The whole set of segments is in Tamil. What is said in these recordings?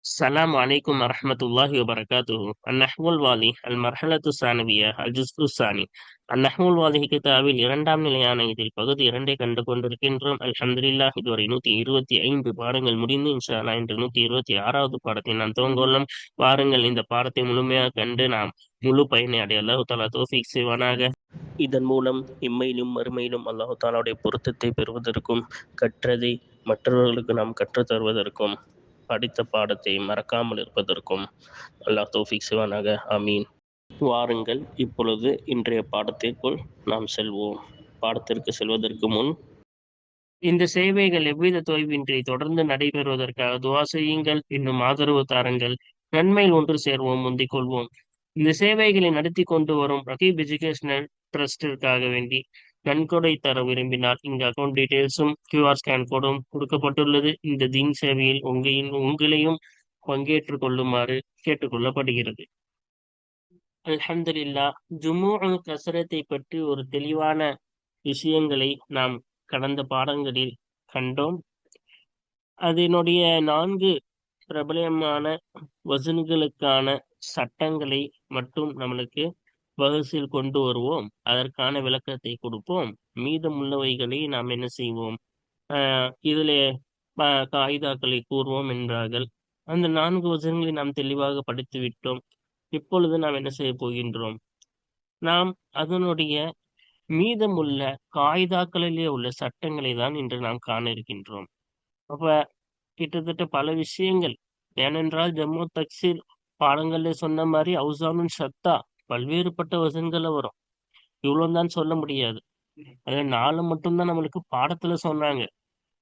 السلام عليكم ورحمة الله وبركاته. النحو الواضح المرحلة الثانوية الجزء الثاني. النحو الواضح கிதாபில் இரண்டாம் நிலையான இதில் பகுதி 2 கண்டு கொண்டிருக்கின்றோம். அல்ஹம்துலில்லாஹ் இதுவரை 125 பாடங்கள் முடிந்து இன்ஷா அல்லாஹ் இன்று 126வது பாடத்தை நாம் துவங்குவோம். வாருங்கள் இந்த பாடத்தை முழுமையாக கண்டு நாம் முழு பயனை அடைய அல்லாஹ் தஆலா தௌஃபீக் செய்வானாக. இதன் மூலம் இம்மையிலும் மறுமையிலும் அல்லாஹ் தஆலாவுடைய பொருத்தத்தை பெறுவதற்கும் கற்றதை மற்றவர்களுக்கு நாம் கற்றுத் தருவதற்கும் படித்த பாடத்தை மறக்காமல் இருப்பதற்கும் அல்லாஹ் தௌஃபீக் செய்வானாக. ஆமீன். வாருங்கள் இப்பொழுது இன்றைய பாடத்திற்குள் நாம் செல்வோம். பாடத்திற்கு செல்வதற்கு முன் இந்த சேவைகள் எவ்வித தொய்வின்றி தொடர்ந்து நடைபெறுவதற்காக துவா செய்யுங்கள். இன்னும் ஆதரவு தாருங்கள். நன்மையில் ஒன்று சேர்வோம், முந்திக் கொள்வோம். இந்த சேவைகளை நடத்தி கொண்டு வரும் ரகீப் எஜுகேஷனல் ட்ரஸ்டிற்காக வேண்டி நன்கொடை தர விரும்பினால் இங்கு அக்கௌண்ட் டீடைல்ஸும் கியூஆர் ஸ்கேன் கோடும் கொடுக்கப்பட்டுள்ளது. இந்த தீன் சேவையில் உங்களையும் பங்கேற்றுக் கொள்ளுமாறு கேட்டுக்கொள்ளப்படுகிறது. அல்ஹம்துலில்லாஹ், ஜுமூஉல் கஸ்ரத்தை பற்றி ஒரு தெளிவான விஷயங்களை நாம் கடந்த பாடங்களில் கண்டோம். அதனுடைய 4 பிரபலமான வசன்களுக்கான சட்டங்களை மட்டும் நம்மளுக்கு வகுப்பில் கொண்டு வருவோம். அதற்கான விளக்கத்தை கொடுப்போம். மீதமுள்ளவைகளை நாம் என்ன செய்வோம், இதிலே காயிதாக்களை கூறுவோம் என்றார்கள். அந்த 4 வசனங்களை நாம் தெளிவாக படித்து விட்டோம். இப்பொழுது நாம் என்ன செய்ய போகின்றோம், நாம் அதனுடைய மீதமுள்ள காயிதாக்களிலே உள்ள சட்டங்களை தான் இன்று நாம் காண இருக்கின்றோம். அப்ப கிட்டத்தட்ட பல விஷயங்கள், ஏனென்றால் ஜம்மு தக்சீர் பாடங்கள்ல சொன்ன மாதிரி அவுசானுன் சத்தா பல்வேறுபட்ட வசன்களை வரும். இவ்வளவுதான் சொல்ல முடியாது. அது 4 மட்டும்தான் நம்மளுக்கு பாடத்துல சொன்னாங்க.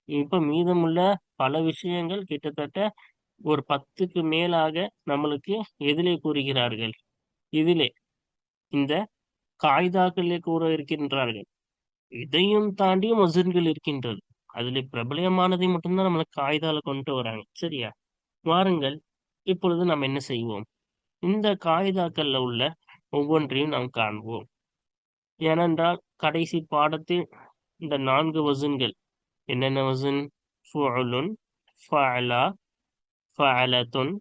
இப்ப மீதமுள்ள பல விஷயங்கள் கிட்டத்தட்ட ஒரு 10க்கு மேலாக நம்மளுக்கு எதிலே கூறுகிறார்கள், இதிலே இந்த காய்தாக்களே கூற இருக்கின்றார்கள். இதையும் தாண்டியும் வசன்கள் இருக்கின்றது. அதுல பிரபலமானதை மட்டும்தான் நம்மளுக்கு காய்தால கொண்டு வராங்க. சரியா? வாருங்கள் இப்பொழுது நாம் என்ன செய்வோம், இந்த காய்தாக்கள்ல உள்ள ஒவ்வொன்றையும் நாம் காண்போம். ஏனென்றால் கடைசி பாடத்தில் இந்த 4 வசன்கள் என்னென்ன வசன், ஃபுஅலுன், ஃபஅலா, ஃபஅலத்துன்,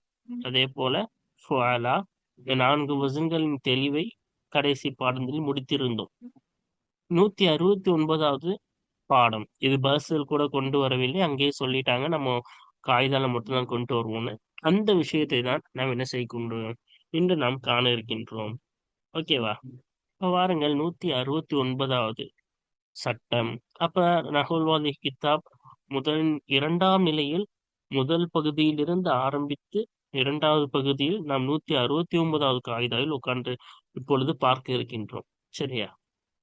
அதே போல ஃபுஅலா, இந்த 4 வசன்களின் தெளிவை கடைசி பாடத்தில் முடித்திருந்தோம். 169வது பாடம் இது பஸ்ஸில் கூட கொண்டு வரவில்லை, அங்கேயே சொல்லிட்டாங்க நம்ம காகிதால மட்டும்தான் கொண்டு வருவோம்னு. அந்த விஷயத்தை தான் நாம் என்ன செய்ய கொண்டு இன்று நாம் காண இருக்கின்றோம். ஓகேவா? இப்ப வாருங்கள் 169வது சட்டம். அப்ப நஹ்வுல் கிதாப் இரண்டாம் நிலையில் முதல் பகுதியிலிருந்து ஆரம்பித்து 2வது பகுதியில் நாம் 169வது காயிதாவில் உட்கார்ந்து இப்பொழுது பார்க்க இருக்கின்றோம். சரியா?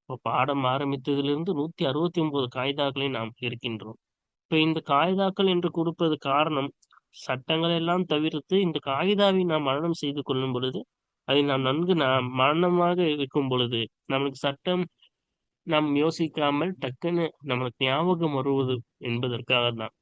இப்போ பாடம் ஆரம்பித்ததிலிருந்து 169 காயிதாக்களை நாம் இருக்கின்றோம். இப்ப இந்த காயிதாக்கள் என்று கொடுப்பது காரணம், சட்டங்கள் எல்லாம் தவிர்த்து இந்த காயிதாவை நாம் மரணம் செய்து கொள்ளும் பொழுது, அதை நாம் நன்கு மரணமாக இருக்கும் பொழுது நம்மளுக்கு சட்டம் நாம் யோசிக்காமல் டக்குன்னு நம்மளுக்கு ஞாபகம் வருவது என்பதற்காக தான்.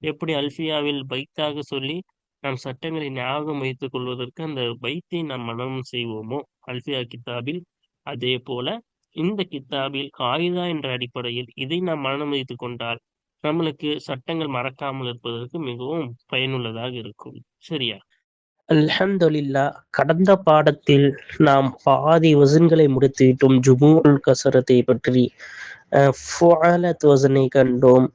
எப்படி அல்ஃபியாவில் பைத்தாக சொல்லி நாம் சட்டங்களை ஞாபகம் வைத்துக் கொள்வதற்கு அந்த பைத்தை நாம் மனனம் செய்வோமோ அல்ஃபியா கித்தாபில், அதே போல இந்த கித்தாபில் காயிதா என்ற அடிப்படையில் இதை நாம் மனனம் வைத்துக் கொண்டால் நம்மளுக்கு சட்டங்கள் மறக்காமல் இருப்பதற்கு மிகவும் பயனுள்ளதாக இருக்கும். சரியா? அல்ஹம்துலில்லாஹ், கடந்த பாடத்தில் நாம் பாதி வசன்களை முடித்துவிட்டோம். ஜுமூஉல் கஸரத்தை பற்றி ஃபுஅலத் வசனை கண்டோம்.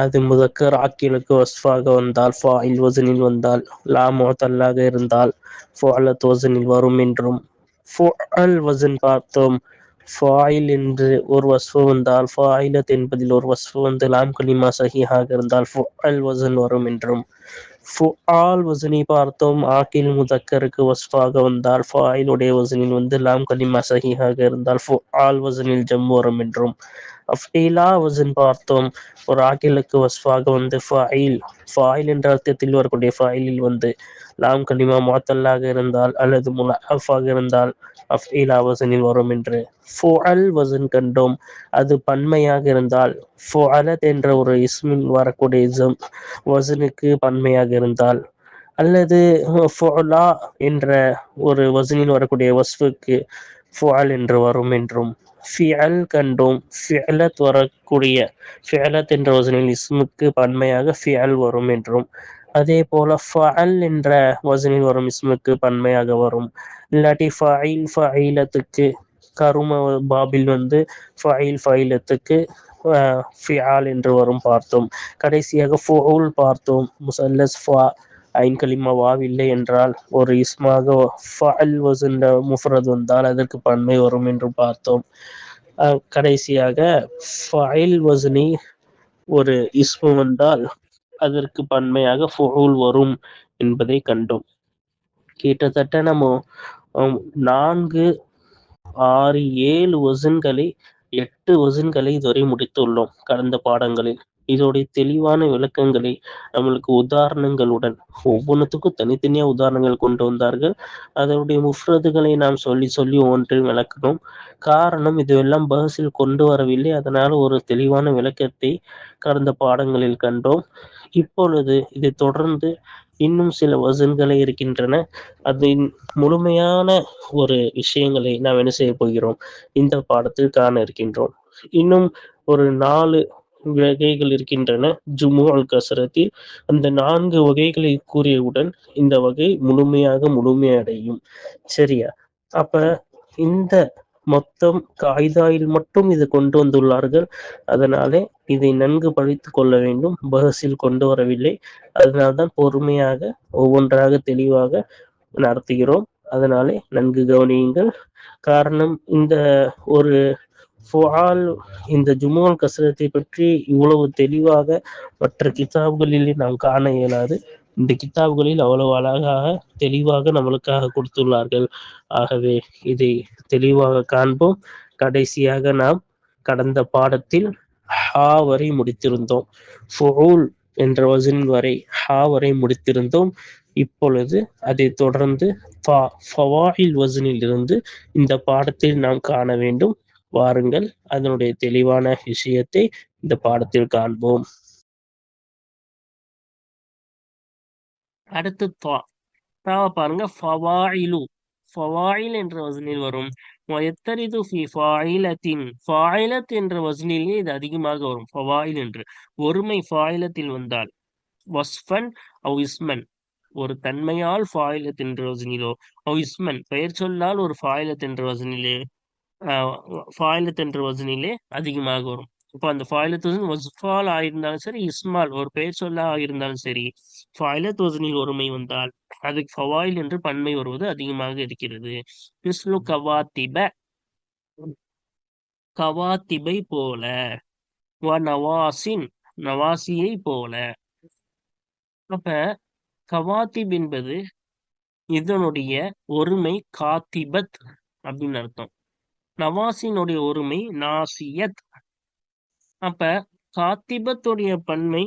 அது முதக்கர் ஆக்கிலுக்கு வஸ்ஃபாக வந்தால் ஃபாயில் வசனில் வந்தால், லா முஅத்தல்லாக இருந்தால் ஃபுஅலத் வசனில் வரும் என்றும், ஃபுஅல் வசன் பார்த்தோம். ஃபாயில் என்று ஒரு வஸ்ஃபு வந்தால் ஃபாயிலத் என்பதில் ஒரு வஸ்ஃபு வந்து லாம் கலிமா சஹீஹாக இருந்தால் ஃபுஅல் வசன் வரும் என்றும், ஃபுஆல் வசனை பார்த்தோம். ஆக்கில் முதக்கருக்கு வஸ்ஃபாக வந்தால் ஃபாயிலுடைய வசனில் வந்து லாம் கலிமா சஹீஹாக இருந்தால் ஃபுஆல் வசனில் ஜம் வரும் என்றும், அஃபீலா வசன் பார்த்தோம். ஒரு ஆக்கிலுக்கு வஸ்ஃபாக வந்து ஃபாயில் என்ற அர்த்தத்தில் வரக்கூடிய ஃபாயிலில் வந்து லாம் கலிமா முஅத்தல்லாக இருந்தால் அல்லது முலஅஃபாக இருந்தால் அஃபீலா வசனில் வரும் என்று ஃபுஅல் வசன் கண்டோம். அது பன்மையாக இருந்தால் ஃபுஅலத் என்ற ஒரு இஸ்மில் வரக்கூடிய வசனுக்கு பன்மையாக இருந்தால், அல்லது ஃபுஅலா என்ற ஒரு வசனில் வரக்கூடிய வஸ்ஃபுக்கு ஃபுஅல் என்று வரும் என்றும், ஃபிஅல் கண்டோம். ஃபிஅலத் வரக்கூடிய ஃபிஅலத் என்ற வசனில் இஸ்முக்கு பன்மையாக ஃபிஅல் வரும் என்றும், அதே போல ஃபஅல் என்ற வசனில் வரும் இஸ்முக்கு பன்மையாக வரும். இல்லாட்டி ஃபஇல் ஃபஇலத்துக்கு கரும பாபில் வந்து ஃபஇல் ஃபஇலத்துக்கு ஃபிஆல் என்று வரும் பார்த்தோம். கடைசியாக ஃபுஊல் பார்த்தோம். முசல்லஸ் ஃபா ஐன் கலிமா வாவ் இல்லை என்றால் ஒரு இஸ்மாக ஃபஅல் வசன் முஃப்ரத் வந்தால் அதற்கு பன்மை வரும் என்று பார்த்தோம். கடைசியாக ஃபஇல் வசனி ஒரு இஸ்மு வந்தால் அதற்கு பன்மையாக ஃபுஊல் வரும் என்பதை கண்டோம். கிட்டத்தட்ட நம்ம 4, 6, 7 வசன்களை 8 வசன்களை இதுவரை முடித்துள்ளோம் கடந்த பாடங்களில். இதோடைய தெளிவான விளக்கங்களை நம்மளுக்கு உதாரணங்களுடன் ஒவ்வொன்றுத்துக்கும் தனித்தனியா உதாரணங்கள் கொண்டு வந்தார்கள். அதனுடைய முஃப்ரதுகளை நாம் சொல்லி சொல்லி ஒவ்வொன்றையும் விளக்கணும். காரணம் இதுவெல்லாம் பஹஸில் கொண்டு வரவில்லை. அதனால ஒரு தெளிவான விளக்கத்தை கடந்த பாடங்களில் கண்டோம். இப்பொழுது இதை தொடர்ந்து இன்னும் சில வசன்களை இருக்கின்றன. அதன் முழுமையான ஒரு விஷயங்களை நாம் என்ன செய்ய போகிறோம் இந்த பாடத்தில் காண இருக்கின்றோம். இன்னும் ஒரு 4 வகைகள் இருக்கின்றன ஜுமுஅல் கஸ்ரத்தில். அந்த 4 வகைகளை கூறியவுடன் இந்த வகை முழுமையடையும். சரியா? அப்ப இந்த மொத்தம் காயிதாயில் மட்டும் இது கொண்டு வந்துள்ளார்கள். அதனாலே இதை நன்கு படித்துக் கொள்ள வேண்டும். பஹஸில் கொண்டு வரவில்லை. அதனால்தான் பொறுமையாக ஒவ்வொன்றாக தெளிவாக நடத்துகிறோம். அதனாலே நன்கு கவனியுங்கள். காரணம் இந்த ஒரு ஃபுஆல் இந்த ஜுமுஅல் கஸ்ரத்தை பற்றி இவ்வளவு தெளிவாக மற்ற கிதாப்களில் நாம் காண இயலாது. இந்த கிதாப்களில் அவ்வளவு அழகாக தெளிவாக நம்மளுக்காக கொடுத்துள்ளார்கள். ஆகவே இதை தெளிவாக காண்போம். கடைசியாக நாம் கடந்த பாடத்தில் ஹா வரை முடித்திருந்தோம். ஃபுஊல் என்ற வசன் வரை ஹா வரை முடித்திருந்தோம். இப்பொழுது அதை தொடர்ந்து ஃபவாயில் வசனில் இருந்து இந்த பாடத்தில் நாம் காண வேண்டும். வாருங்கள், அதனுடைய தெளிவான விஷயத்தை இந்த பாடத்தில் காண்போம். அடுத்து தாவை பாருங்க. ஃபவாயிலு ஃபவாயில் என்ற வசனில் வரும். வயத்தரிது ஃபி ஃபாயிலத்தின் ஃபாயிலத் என்ற வசனிலே இது அதிகமாக வரும். ஃபவாயில் என்று ஒருமை ஃபாயிலத்தில் வந்தால் வஸ்ஃபன் அவ் இஸ்மன் ஒரு தன்மையால் ஃபாயிலத் என்ற வசனிலோ அவ் இஸ்மன் பெயர் சொல்லால் ஒரு ஃபாயிலத் என்ற வசனிலே ஃபாயிலத் என்ற வசனிலே அதிகமாக வரும். இப்போ அந்த ஃபாயிலத் வசன் வஸ்ஃபால் ஆயிருந்தாலும் சரி, இஸ்மால் ஒரு பெயர் சொல்லா ஆயிருந்தாலும் சரி, ஃபாயிலத் வசனில் ஒருமை வந்தால் அதுக்கு ஃபவாயில் என்று பன்மை வருவது அதிகமாக இருக்கிறது. மிஸ்லு கவாத்திப கவாத்திபை போல, வ நவாசின் நவாசியை போல. அப்ப கவாத்திப் என்பது இதனுடைய ஒருமை காத்திபத் அப்படின்னு அர்த்தம். நவாசினுடைய ஒருமை நாசியத். அப்ப காத்திபத்துடைய பன்மை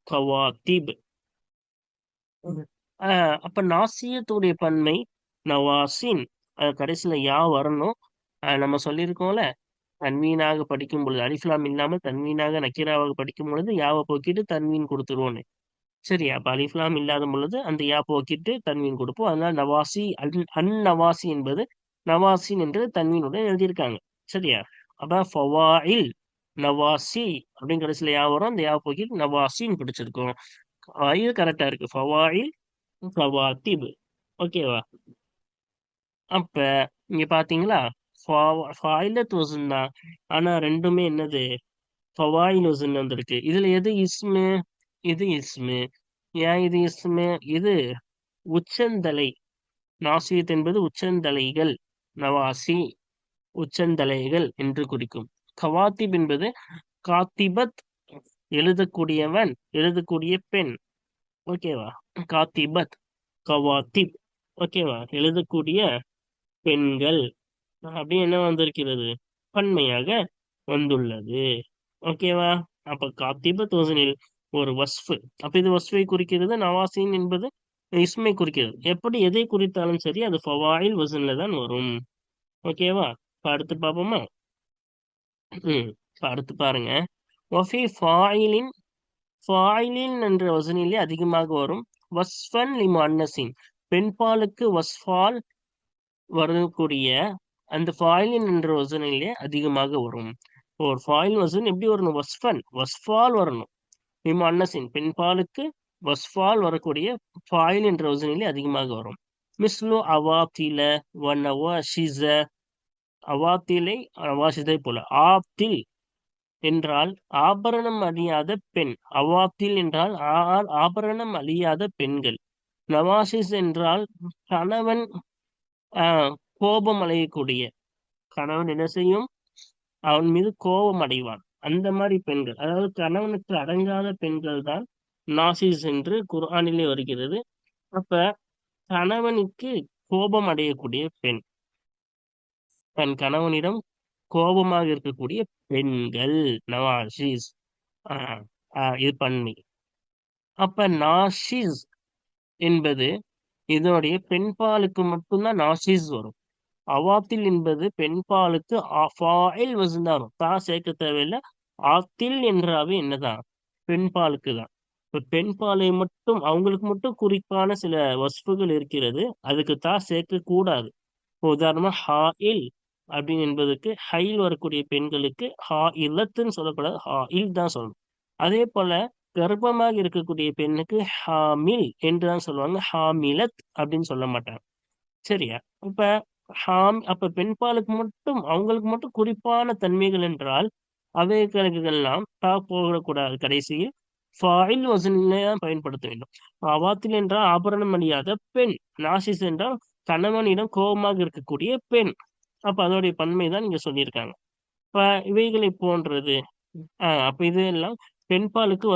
கவாத்திப். அப்ப நாசியத்துடைய பன்மை நவாசின். கடைசியில யா வரணும். நம்ம சொல்லியிருக்கோம்ல, தன்வீனாக படிக்கும் பொழுது அலிஃப்லாம் இல்லாம தன்வீனாக நக்கீராவாக படிக்கும் பொழுது யாவை போக்கிட்டு தன்வீன் கொடுத்துருவோன்னு. சரியா? அப்ப அலிஃப்லாம் இல்லாத பொழுது அந்த யா போக்கிட்டு தன்வீன் கொடுப்போம். அதனால நவாசி நவாசி என்பது நவாசின் என்று தன்வீனுடன் எழுதியிருக்காங்க. சரியா? அப்ப ஃபவாயில் நவாசி அப்படின்னு கடைசியில யா வரும். அந்த யா போக்கிட்டு நவாசின்னு பிடிச்சிருக்கோம். இது கரெக்டா இருக்கு. ஃபவாயில் ஃபவாத்திப். ஓகேவா? அப்ப இங்க பாத்தீங்களா, ஃபாயிலத் வசன் தான். ஆனா ரெண்டுமே என்னது? ஃபவாயில் வசன் வந்திருக்கு. இதுல எது இஸ்மு? இது இஸ்மு. ஏன் இது இஸ்மு? இது உச்சந்தலை. நாசியத் என்பது உச்சந்தலைகள். நவாசி உச்சந்தலைகள் என்று குறிக்கும். கவாத்திப் என்பது காத்திபத் எழுதக்கூடியவன், எழுதக்கூடிய பெண். ஓகேவா? காத்திபத் கவாத்திப். ஓகேவா? எழுதக்கூடிய பெண்கள் அப்படி என்ன வந்திருக்கிறது? பன்மையாக வந்துள்ளது. ஓகேவா? அப்ப காத்திபத் வசனில் ஒரு வஸ்ஃபு. அப்ப இது வஸ்ஃபை குறிக்கிறது. நவாசின் என்பது இஸ்மை குறிக்கிறது. எப்படி எதை குறித்தாலும் சரி அது ஃபவாயில் வசன்ல தான் வரும். ஓகேவா? இப்ப அடுத்து பார்ப்போமா? இப்ப அடுத்து பாருங்க. வஃபி ஃபாயிலின் ஃபாயிலின் என்ற வசனிலே அதிகமாக வரும். வஸ்ஃபன் லி முஅன்னஸின் பெண்பாலுக்கு வஸ்ஃபால் வரக்கூடிய அந்த ஃபாயிலின் என்ற வசனிலே அதிகமாக வரும். ஒரு ஃபாயில் வசன் எப்படி வரணும்? வஸ்ஃபால் வரணும். லி முஅன்னஸின் பெண்பாலுக்கு வஸ்ஃபால் வரக்கூடிய ஃபாயில் என்ற வசனிலே அதிகமாக வரும். மிஸ்லு அவாத்தில வ நவாஷிஸ, அவாத்திலை நவாஷிஸை போல. ஆப்தில் என்றால் ஆபரணம் அணியாத பெண். அவாத்தில் என்றால் ஆபரணம் அணியாத பெண்கள். நவாஷிஸ் என்றால் கணவன் கோபம் அடையக்கூடிய, கணவன் என்ன செய்யும், அவன் மீது கோபம் அடைவான். அந்த மாதிரி பெண்கள், அதாவது கணவனுக்கு அடங்காத பெண்கள் தான் நாசிஸ் என்று குர்ஆனிலே வருகிறது. அப்ப கணவனுக்கு கோபம் அடையக்கூடிய பெண், தன் கணவனிடம் கோபமாக இருக்கக்கூடிய பெண்கள் நவாஷிஸ். இது பன்மை. அப்ப நாஷிஸ் என்பது இதனுடைய பெண்பாலுக்கு மட்டும்தான் நாஷிஸ் வரும். அவாத்தில் என்பது பெண்பாலுக்கு ஃபாயில் வசன் தான் வரும். தா சேர்க்க தேவையில்லை. ஆத்தில் என்றாவே என்னதான், பெண்பாலுக்கு தான். இப்ப பெண்பாலை மட்டும் அவங்களுக்கு மட்டும் குறிப்பான சில வஸ்ஃபுகள் இருக்கிறது, அதுக்கு தா சேர்க்க கூடாது. உதாரணமா ஹாயில் அப்படின்னு என்பதுக்கு ஹைல் வரக்கூடிய பெண்களுக்கு ஹா இல்லத்துன்னு சொல்லக்கூடாது, ஹாயில் தான் சொல்லணும். அதே போல கர்ப்பமாக இருக்கக்கூடிய பெண்ணுக்கு ஹாமில் என்றுதான் சொல்லுவாங்க, ஹாமிலத் அப்படின்னு சொல்ல மாட்டாங்க. சரியா? இப்ப அப்ப பெண்பாலுக்கு மட்டும் அவங்களுக்கு மட்டும் குறிப்பான தன்மைகள் என்றால் அவைகளுக்கெல்லாம் தா போடக்கூடாது. கடைசியில் ஃபாயில் வசனிலே தான் பயன்படுத்த வேண்டும். அவாத்தில் என்றால் ஆபரணம் அணியாத பெண். நாசிஸ் என்றால் கணவனிடம் கோபமாக இருக்கக்கூடிய பெண். அப்ப அதோடைய பன்மை தான் இங்க சொல்லியிருக்காங்க. இப்ப இவைகளை போன்றது. அப்ப இது எல்லாம் பெண்பாலுக்கு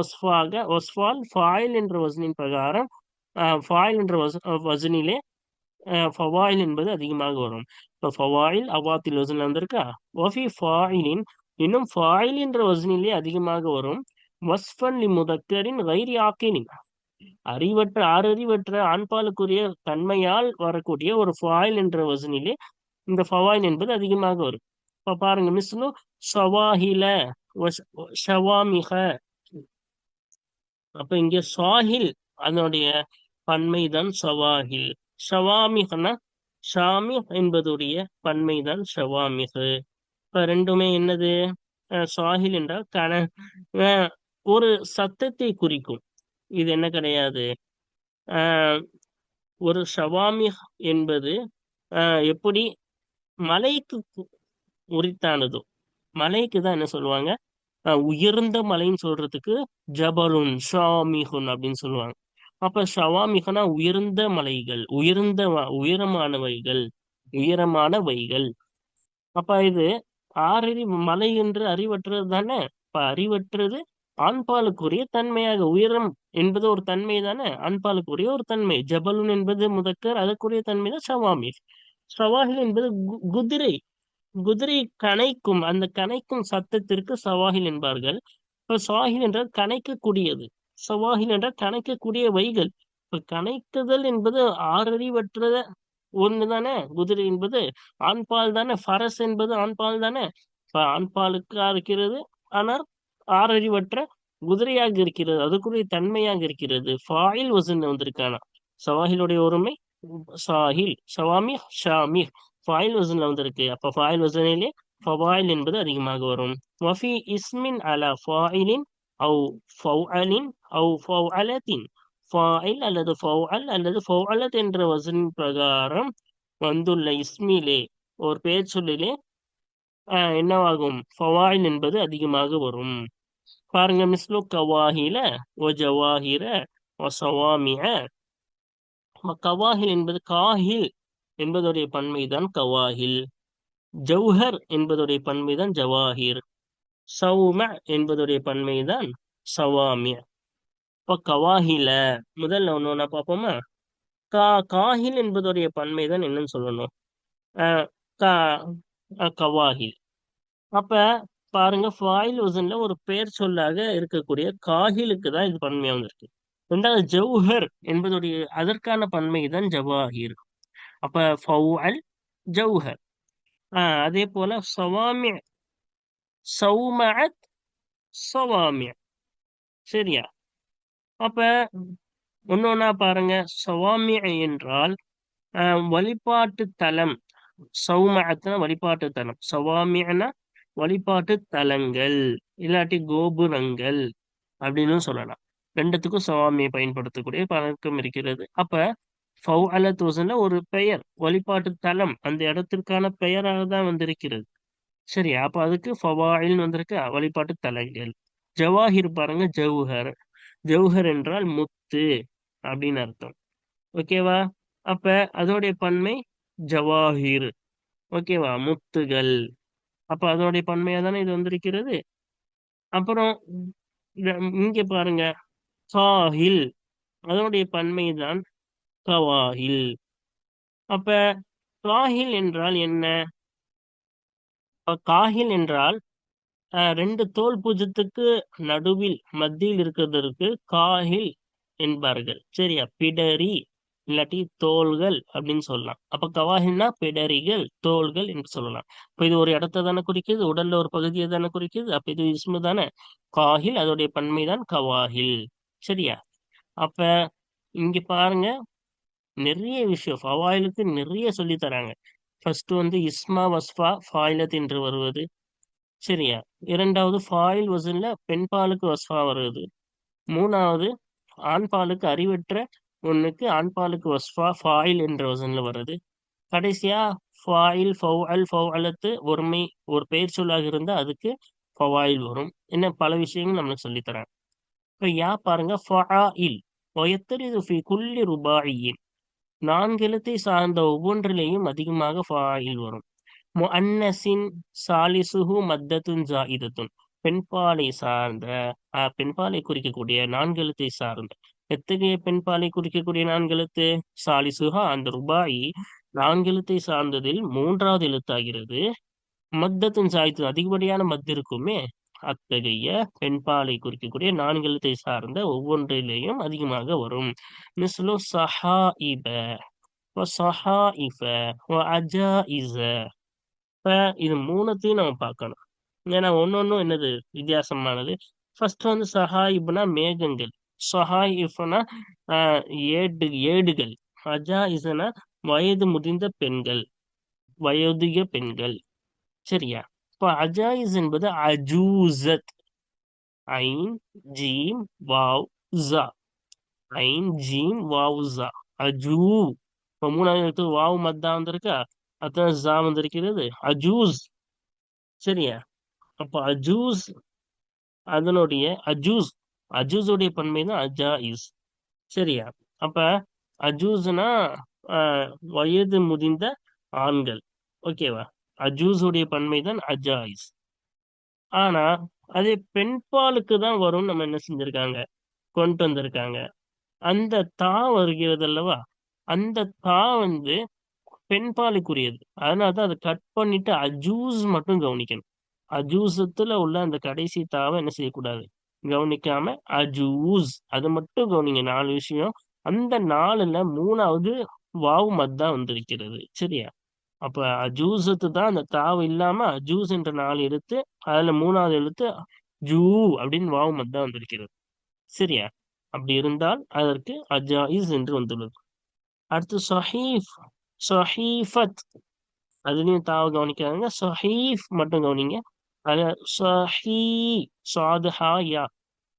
வஸ்ஃபால் ஃபாயில் என்ற வசனின் பிரகாரம் ஃபாயில் என்ற வசனிலே ஃபவாயில் என்பது அதிகமாக வரும். இப்போ ஃபவாயில் அவாத்தில் வசனில் வந்திருக்கா. ஒஃபி ஃபாயிலின், இன்னும் ஃபாயில் என்ற வசனிலே அதிகமாக வரும். வஸ்ஃபன் லி முதக்கரின் கைரி ஆக்கினின், ஆறறிவற்ற ஆண்பாலுக்குரிய தன்மையால் வரக்கூடிய ஒரு ஃபாயில் என்ற வசனிலே இந்த ஃபவாயில் என்பது அதிகமாக வரும். இப்ப பாருங்க, மிஸ்லு ஷவாஹில ஷவாமிக. அப்ப இங்க சாஹில் அதனுடைய பன்மைதான் ஷவாஹில். ஷவாமிகனா ஷாமி என்பதுடைய பன்மைதான் ஷவாமிகு. இப்ப ரெண்டுமே என்னது, சாஹில் என்றால் ஒரு சத்தத்தை குறிக்கும். இது என்ன கிடையாது, ஒரு ஷவாமிக் என்பது எப்படி மலைக்கு உரித்தானதோ, மலைக்கு தான் என்ன சொல்லுவாங்க, உயர்ந்த மலைன்னு சொல்றதுக்கு ஜபலுன் ஷாமிகுன் அப்படின்னு சொல்லுவாங்க. அப்ப ஷவாமிகனா உயர்ந்த மலைகள், உயரமானவைகள். அப்ப இது மலை என்று அறிவற்றது தானே. இப்ப அறிவற்றது ஆண்பாலுக்குரிய தன்மையாக, உயரம் என்பது ஒரு தன்மை தானே, ஆண்பாலுக்குரிய ஒரு தன்மை. ஜபலுன் என்பது முதக்கர், அதற்குரிய தன்மை தான் ஷவாமிக். ஷவாஹில் என்பது குதிரை. குதிரை கனைக்கும், அந்த கனைக்கும் சத்தத்திற்கு சவாஹில் என்பார்கள். இப்ப சாஹில் என்றால் கனைக்கக்கூடியது, சவாஹில் என்றால் கனைக்கக்கூடிய வைகள். இப்ப கனைக்குதல் என்பது ஆறறிவற்ற ஒண்ணுதானே. குதிரை என்பது ஆண்பால் தானே, ஃபரஸ் என்பது ஆண்பால் தானே. இப்ப ஆண்பாலுக்கா இருக்கிறது, ஆனால் ஆறறிவற்ற குதிரையாக இருக்கிறது, அதுக்குரிய தன்மையாக இருக்கிறது. ஃபாயில் வசன் வந்திருக்கானா. சவாஹிலுடைய ஒருமை சாஹில், ஷவாமி ஷாமி, ஃபாயில் வசன்ல வந்திருக்கு. அப்ப ஃபாயில் வசனிலே ஃபவாயில் என்பது அதிகமாக வரும். வஃபி இஸ்மின் அலா ஃபாயிலின் அவு ஃபௌஅலின் அவு ஃபௌஅலத்தின். ஃபாயில் அல்லது ஃபௌஅல் அல்லது ஃபௌஅலத் என்ற வசனின் பிரகாரம் வந்துள்ள இஸ்மிலே, ஒரு பெயர் சொல்லிலே என்னவாகும், ஃபவாயில் என்பது அதிகமாக வரும். பாருங்க, மிஸ்லு கவாஹில ஒ ஜவாஹிர ஒ சவாமிய. கவாஹில் என்பது காஹில் என்பதுடைய பன்மைதான் கவாஹில். ஜௌஹர் என்பதுடைய பன்மைதான் ஜவாஹிர். சௌம என்பதுடைய பன்மைதான் சவாமிய. இப்ப கவாஹில முதல்ல ஒண்ணு பார்ப்போமா. காஹில் என்பதுடைய பன்மைதான் என்னன்னு சொல்லணும், கவாஹில். அப்ப பாருங்க, ஃபாயில் வசன்ல ஒரு பெயர் சொல்லாக இருக்கக்கூடிய காஹிலுக்கு தான் இது பன்மையா வந்திருக்கு. ரெண்டாவது ஜௌஹர் என்பதுடைய அதற்கான பன்மை தான் ஜவாஹிர். அப்ப ஃபௌஅல் ஜௌஹர். அதே போல சவாமி, சௌமஅத் சவாமி. சரியா? அப்ப ஒன்னொன்னா பாருங்க. சவாமி என்றால் வழிபாட்டு தலம். சௌமஅத்னா வழிபாட்டு தலம், சவாமினா வழிபாட்டு தலங்கள், இல்லாட்டி கோபுரங்கள் அப்படின்னு சொல்லலாம். 2த்துக்கும் சவாமியை பயன்படுத்தக்கூடிய பழக்கம் இருக்கிறது. அப்ப ஃபௌஅலத் வஸன்ல ஒரு பெயர், வழிபாட்டு தலம், அந்த இடத்திற்கான பெயராக தான் வந்திருக்கிறது. சரியா? அப்ப அதுக்கு ஃபவாயில்னு வந்திருக்கு, வழிபாட்டு தலங்கள். ஜவாஹிர் பாருங்க, ஜௌஹர். ஜௌஹர் என்றால் முத்து அப்படின்னு அர்த்தம். ஓகேவா? அப்ப அதோடைய பன்மை ஜவாஹிர். ஓகேவா? முத்துகள். அப்ப அதோடைய பன்மையா தானே இது வந்திருக்கிறது. அப்புறம் இங்க பாருங்க, காஹில். அதனுடைய பன்மை தான் கவாஹில். அப்ப காஹில் என்றால் என்ன? காஹில் என்றால் 2 தோல் பூஜ்ஜத்துக்கு நடுவில் மத்தியில் இருக்கிறதற்கு காஹில் என்பார்கள். சரியா? பிடரி இல்லாட்டி தோள்கள் அப்படின்னு சொல்லலாம். அப்ப கவாஹில்னா பிடரிகள், தோள்கள் என்று சொல்லலாம். இப்ப இது ஒரு இடத்தை தானே குறிக்குது, உடல்ல ஒரு பகுதியை தானே குறிக்குது. அப்ப இது இஸ்மு தானே. காஹில் அதோடைய பன்மை தான் கவாஹில். சரியா? அப்ப இங்க பாருங்க, நிறைய விஷயம் ஃபவாயிலுக்கு நிறைய சொல்லி தராங்க. ஃபர்ஸ்ட் வந்து இஸ்மா வஸ்ஃபா ஃபாயிலத் என்று வருவது. சரியா? இரண்டாவது ஃபாயில் வசன்ல பெண் பாலுக்கு வஸ்ஃபா வருவது. மூணாவது ஆண் பாலுக்கு அறிவற்ற ஒண்ணுக்கு ஆண் பாலுக்கு வஸ்ஃபா ஃபாயில் என்ற வசன்ல வருது. கடைசியா ஃபாயில் ஃபௌஅல் ஃபௌஅலத்து ஒருமை ஒரு பெயர் சொல்லாக இருந்தா அதுக்கு ஃபவாயில் வரும். இன்னும் பல விஷயங்கள் நம்மளுக்கு சொல்லித் தராங்க. இப்ப யா பாருங்க, ஃபஆஇல் வயத்தரிது ஃபி குல்லி ருபாஇயின். 4 எழுத்தை சார்ந்த ஒவ்வொன்றிலேயும் அதிகமாக ஃபாயில் வரும். முஅன்னஸின் சாலிசுஹு மத்தத்துன் ஜாயிதத்துன். பெண்பாலை சார்ந்த பெண்பாலை குறிக்கக்கூடிய 4 எழுத்தை சார்ந்த. எத்தகைய பெண்பாலை குறிக்கக்கூடிய 4 எழுத்து? சாலிசுஹா, அந்த ருபாயி 4 எழுத்தை சார்ந்ததில் 3வது எழுத்தாகிறது. மத்தத்துன் ஜாயித்து, அதிகப்படியான மத் இருக்குமே, அத்தகைய பெண்பாலை குறிக்கக்கூடிய 4 எழுத்தை சார்ந்த ஒவ்வொன்றிலேயும் அதிகமாக வரும். மிஸ்லு சஹாயிப வசஹாயிஃப வஅஜாயிஸ. இப்ப இது 3த்தையும் நம்ம பார்க்கணும். ஏன்னா ஒன்னொன்னும் என்னது வித்தியாசமானது. ஃபர்ஸ்ட் வந்து சஹாயிப்னா மேகங்கள். சஹாயிஃப்னா ஏடுகள். அஜாயிஸ்னா வயது முதிர்ந்த பெண்கள், வயோதிக பெண்கள். சரியா? இப்ப அஜாயிஸ் என்பது அஜூசத். ஐன் ஜீம் வாவ் ஜா. ஐன் ஜீம் வாவ் ஜா. அஜூ. இப்ப 3வது எழுத்து வாவ் மத்தா வந்திருக்கா, அதான் ஜா வந்திருக்கிறது. அஜூஸ். சரியா? அப்ப அஜூஸ் அதனுடைய அஜூஸ், அஜூஸுடைய பன்மை தான் அஜாயிஸ். சரியா? அப்ப அஜூஸ்னா வயது முதிர்ந்த ஆண்கள். ஓகேவா? அஜூஸுடைய பன்மை தான் அஜாயிஸ். ஆனா அதே பெண்பாலுக்கு தான் வரும்னு நம்ம என்ன செஞ்சிருக்காங்க, கொண்டு வந்திருக்காங்க. அந்த தா வருகிறது அல்லவா, அந்த தா வந்து பெண்பாலுக்குரியது. அதனாலதான் அதை கட் பண்ணிட்டு அஜூஸ் மட்டும் கவனிக்கணும். அஜூசத்துல உள்ள அந்த கடைசி தாவை என்ன செய்யக்கூடாது, கவனிக்காம அஜூஸ் அது மட்டும் கவனிங்க. 4 விஷயம். அந்த 4ல 3வது வாவு மத்தா வந்திருக்கிறது. சரியா? அப்ப அஜூசத்து தான் அந்த தாவு இல்லாம அஜூஸ் என்ற 4 எழுத்து, அதுல 3வது எழுத்து ஜூ அப்படின்னு வாவு மத்தா வந்திருக்கிறது. சரியா? அப்படி இருந்தால் அதற்கு அஜாயிஸ் என்று வந்துள்ளது. அடுத்து சஹீஃப், சஹீஃபத். அதுலயும் தாவ கவனிக்காங்க. சஹீஃப் மட்டும் கவனிங்க. அது சஹீ, சாது ஹா யா.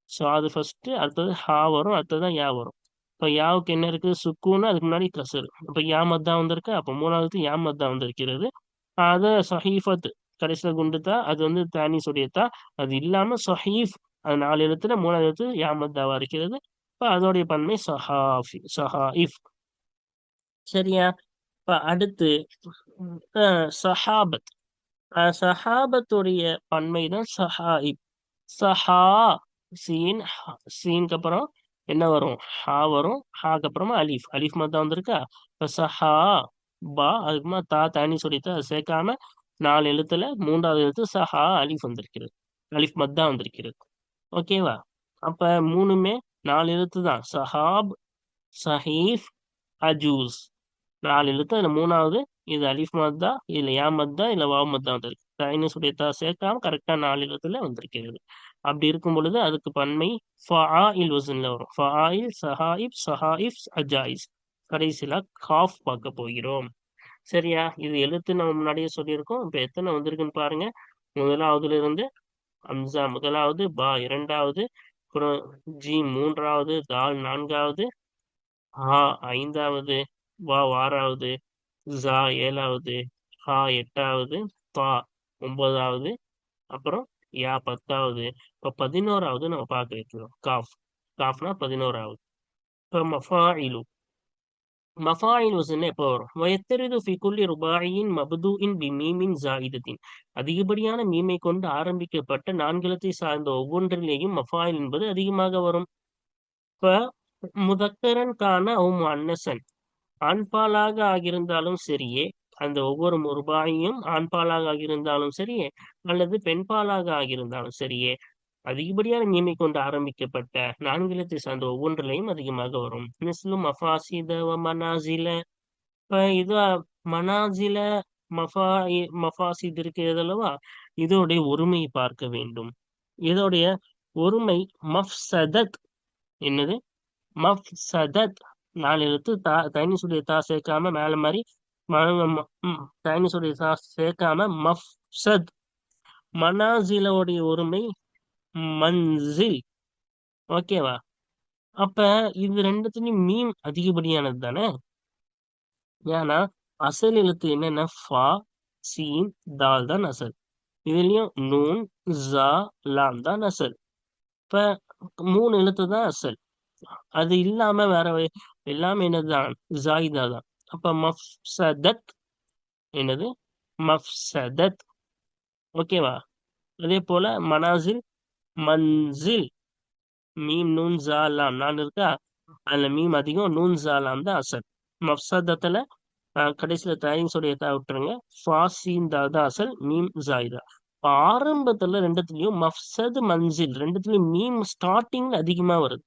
சாது ஃபர்ஸ்ட், அடுத்தது ஹா வரும், அடுத்தது யா வரும். இப்ப யாவுக்கு என்ன இருக்கு? சுக்கூன்னு, அதுக்கு முன்னாடி கசரு. அப்ப யா மத்தா வந்திருக்கு. அப்ப 3வது யா மத்தா வந்திருக்கிறது. அது சஹீஃபத் கடைசியில குண்டுத்தா, அது வந்து தானி சொடியத்தா. அது இல்லாம சஹீஃப், அது 4 எழுத்துல 3வது எழுத்து யா மத்தாவா இருக்கிறது. இப்ப அதோடைய பன்மை சஹாஃபி, சஹாயிஃப். சரியா? இப்ப அடுத்து சஹாபத். சஹாபத்துடைய பன்மை தான் சஹாயிப். சஹா, சீன், சீனுக்கு அப்புறம் என்ன வரும்? ஹா வரும். ஹாக்கு அப்புறமா அலிஃப், அலிஃப் மத்தா வந்திருக்கா. இப்ப சஹா பா, அதுக்குமா தா தானி சொல்லிட்டு அது சேர்க்காம 4 எழுத்துல 3வது எழுத்து சஹா அலிஃப் வந்திருக்கிறது. அலிஃப் மத்தா வந்திருக்கிறது. ஓகேவா? அப்ப 3மே 4 எழுத்து தான். சஹாப், சஹீஃப், அஜூஸ். 4 எழுத்து. அதுல 3வது இது அலிஃப் மத்தா, இல்ல யா மத்தா, இல்ல வாவ் மத்தா வந்திருக்கு. தைனு சுடைத்தா சேர்க்காம கரெக்டா 4 எழுத்துல வந்திருக்கிறது. அப்படி இருக்கும் பொழுது அதுக்கு பன்மை ஃபஆஇல் வசன்ல வரும். ஃபஆஇல், சஹாயிப், சஹாயிஃப், அஜாயிஸ். கடைசியில காஃப் பார்க்க போகிறோம். சரியா? இது எழுத்து நம்ம முன்னாடியே சொல்லியிருக்கோம். இப்ப எத்தனை வந்திருக்குன்னு பாருங்க. முதலாவதுல இருந்து அம்சா முதலாவது, பா இரண்டாவது, அப்புறம் ஜீம் 3வது, தால் 4வது, ஹா 5வது, வாவ் 6வது, ஸா 7வது, ஹா 8வது, தா 9வது, அப்புறம் யா 10வது. இப்ப 11வது நம்ம பார்க்க இருக்கிறோம். காஃப். காஃப்னா 11வது. இப்ப மஃபாயிலு. மஃபாயில் வஸன் எப்போ வரும்? வயத்தரிது ஃபி குல்லி ருபாயியின் மப்தூஇன் பிமீமின் ஸாயிதத்தின். அதிகப்படியான மீமை கொண்டு ஆரம்பிக்கப்பட்ட நான்கெழுத்தை சார்ந்த ஒவ்வொன்றிலேயும் மஃபாயில் என்பது அதிகமாக வரும். இப்ப முதக்கரன் கான அவ் முஅன்னஸன். ஆண்பாலாக ஆகியிருந்தாலும் சரியே, அந்த ஒவ்வொரு ருபாயியும் ஆண்பாலாக ஆகியிருந்தாலும் சரியே, அல்லது பெண்பாலாக ஆகியிருந்தாலும் சரியே, அதிகப்படியான மீமை கொண்டு ஆரம்பிக்கப்பட்ட நான்கெழுத்தை சார்ந்த ஒவ்வொன்றிலேயும் அதிகமாக வரும். மிஸ்லு மஃபாசித வ மனாசில. இப்ப இது மனாசில, மஃபாசித் இருக்கிறது அல்லவா? இதோடைய ஒருமையை பார்க்க வேண்டும். இதோடைய ஒருமை மஃப்சதத். என்னது? மஃப்சதத். 4 எழுத்து தைனிசுடைய தா சேர்க்காம மேல மாரி தைனிசுடைய தா சேர்க்காம மஃப்சத். மனாசிலோடைய ஒருமை மன்சில். ஓகேவா? அப்ப இது 2த்துலயும் மீம் அதிகப்படியானது தானே? ஏன்னா அசல் எழுத்து என்னன்னா ஃபா, சீன், தால் தான் அசல். இதுலயும் நூன், ஸா, லாம் தான் அசல். இப்ப 3 எழுத்து தான் அசல். அது இல்லாம வேற எல்லாமே என்னதுதான்? ஜாயிதா தான். அப்ப மஃப்சதத். என்னது? மஃப்சதத். ஓகேவா? அதே போல மனாசில், மன்சில். மீம், நூன், ஸா, லாம் 4 இருக்கா? அதுல மீம் அதிகம், நூன், ஸா, லாம் தான் அசல். மஃப்சதத்துல கடைசியில தயின்ஸுடைய தா விட்டுருங்க. ஃபா, சீன், தால் தான் அசல். மீம், ஜாயிதா. இப்ப ஆரம்பத்துல 2த்துலயும் மஃப்சத், மன்சில் 2த்துலயும் மீம் ஸ்டார்டிங்ல அதிகமா வருது.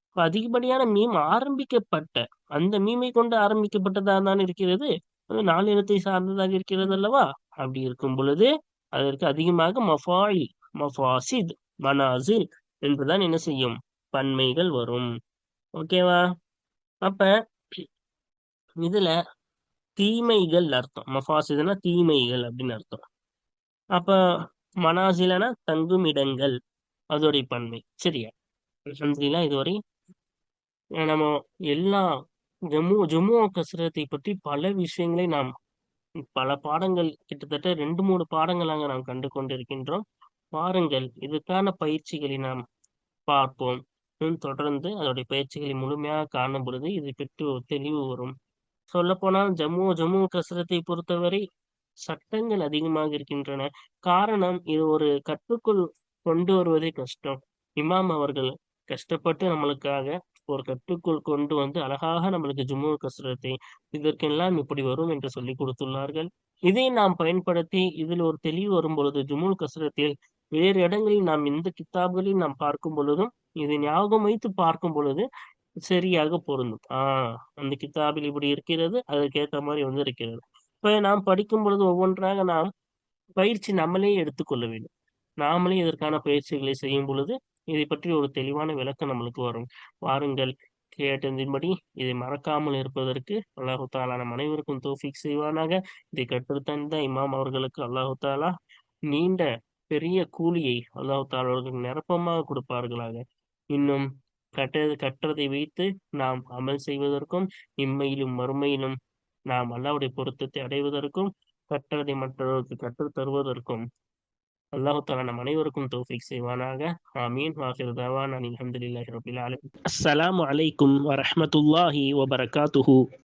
இப்ப அதிகப்படியான மீம் ஆரம்பிக்கப்பட்ட அந்த மீமை கொண்டு ஆரம்பிக்கப்பட்டதா தான் இருக்கிறது. அது 4 எழுத்தை சார்ந்ததாக இருக்கிறது அல்லவா? அப்படி இருக்கும் பொழுது அதற்கு அதிகமாக மஃபாயில், மஃபாசித், மனாசில் என்றுதான் என்ன செய்யும்? பன்மைகள் வரும். ஓகேவா? அப்ப இதுல தீமைகள் அர்த்தம். மஃபாசிதுனா தீமைகள் அப்படின்னு அர்த்தம். அப்ப மனாசிலனா தங்கும் இடங்கள். அதோடைய பன்மை. சரியா? அல்ஹம்துலில்லாஹ் இதுவரை நம்ம எல்லா ஜும்மு கஸ்ரத்தை பற்றி பல விஷயங்களை நாம் பல பாடங்கள் கிட்டத்தட்ட 2, 3 பாடங்களாக நாம் கண்டு கொண்டிருக்கின்றோம். பாருங்கள், இதுக்கான பயிற்சிகளை நாம் பார்ப்போம். தொடர்ந்து அதோடைய பயிற்சிகளை முழுமையாக காணும் பொழுது இதை பற்றி ஒரு தெளிவு வரும். சொல்லப்போனால் ஜம்மு கஸ்ரத்தை பொறுத்தவரை சட்டங்கள் அதிகமாக இருக்கின்றன. காரணம் இது ஒரு கட்டுக்குள் கொண்டு வருவதே கஷ்டம். இமாம் அவர்கள் கஷ்டப்பட்டு நம்மளுக்காக ஒரு கட்டுக்குள் கொண்டு வந்து அழகாக நம்மளுக்கு ஜும்மு கஸ்ரத்தை இதற்கெல்லாம் இப்படி வரும் என்று சொல்லிக் கொடுத்துள்ளார்கள். இதை நாம் பயன்படுத்தி இதில் ஒரு தெளிவு வரும் பொழுது ஜுமுல் கஸ்ரத்தில் வேறு இடங்களில் நாம் இந்த கித்தாப்களில் நாம் பார்க்கும் பொழுதும் இதை ஞாபகம் வைத்து பார்க்கும் பொழுது சரியாக பொருந்தும். அந்த கித்தாபில் இப்படி இருக்கிறது, அதற்கேத்த மாரி வந்து இருக்கிறது. இப்ப நாம் படிக்கும் பொழுது ஒவ்வொன்றாக நாம் பயிற்சி நம்மளே எடுத்துக்கொள்ள வேண்டும். நாமளே இதற்கான பயிற்சிகளை செய்யும் பொழுது, இதைப் பற்றி ஒரு தெளிவான விளக்கம் நம்மளுக்கு வரும். வாருங்கள், கேட்டதின்படி இதை மறக்காமல் இருப்பதற்கு அல்லாஹு தஆலா நம் அனைவருக்கும் தௌஃபீக் செய்வானாக. இதை கற்றுத்தந்த இமாம் அவர்களுக்கு அல்லாஹு தஆலா நீண்ட பெரிய கூலியை அல்லாஹு தஆலா அவர்களுக்கு நிரப்பமாக கொடுப்பார்களாக. இன்னும் கற்றதை வைத்து நாம் அமல் செய்வதற்கும், இம்மையிலும் மறுமையிலும் நாம் அல்லாஹ்வுடைய பொருத்தத்தை அடைவதற்கும், கற்றதை மற்றவர்களுக்கு கற்றுத் தருவதற்கும் அல்லாஹ் தஆலா நம் அனைவருக்கும் தௌஃபீக் செய்வானாக. ஆமீன். வாஹிரு தஅவானா அனில் ஹம்துலில்லாஹி ரப்பில் ஆலமீன். அஸ்ஸலாமு அலைக்கும் வரஹ்மத்துல்லாஹி வபரகாத்துஹு.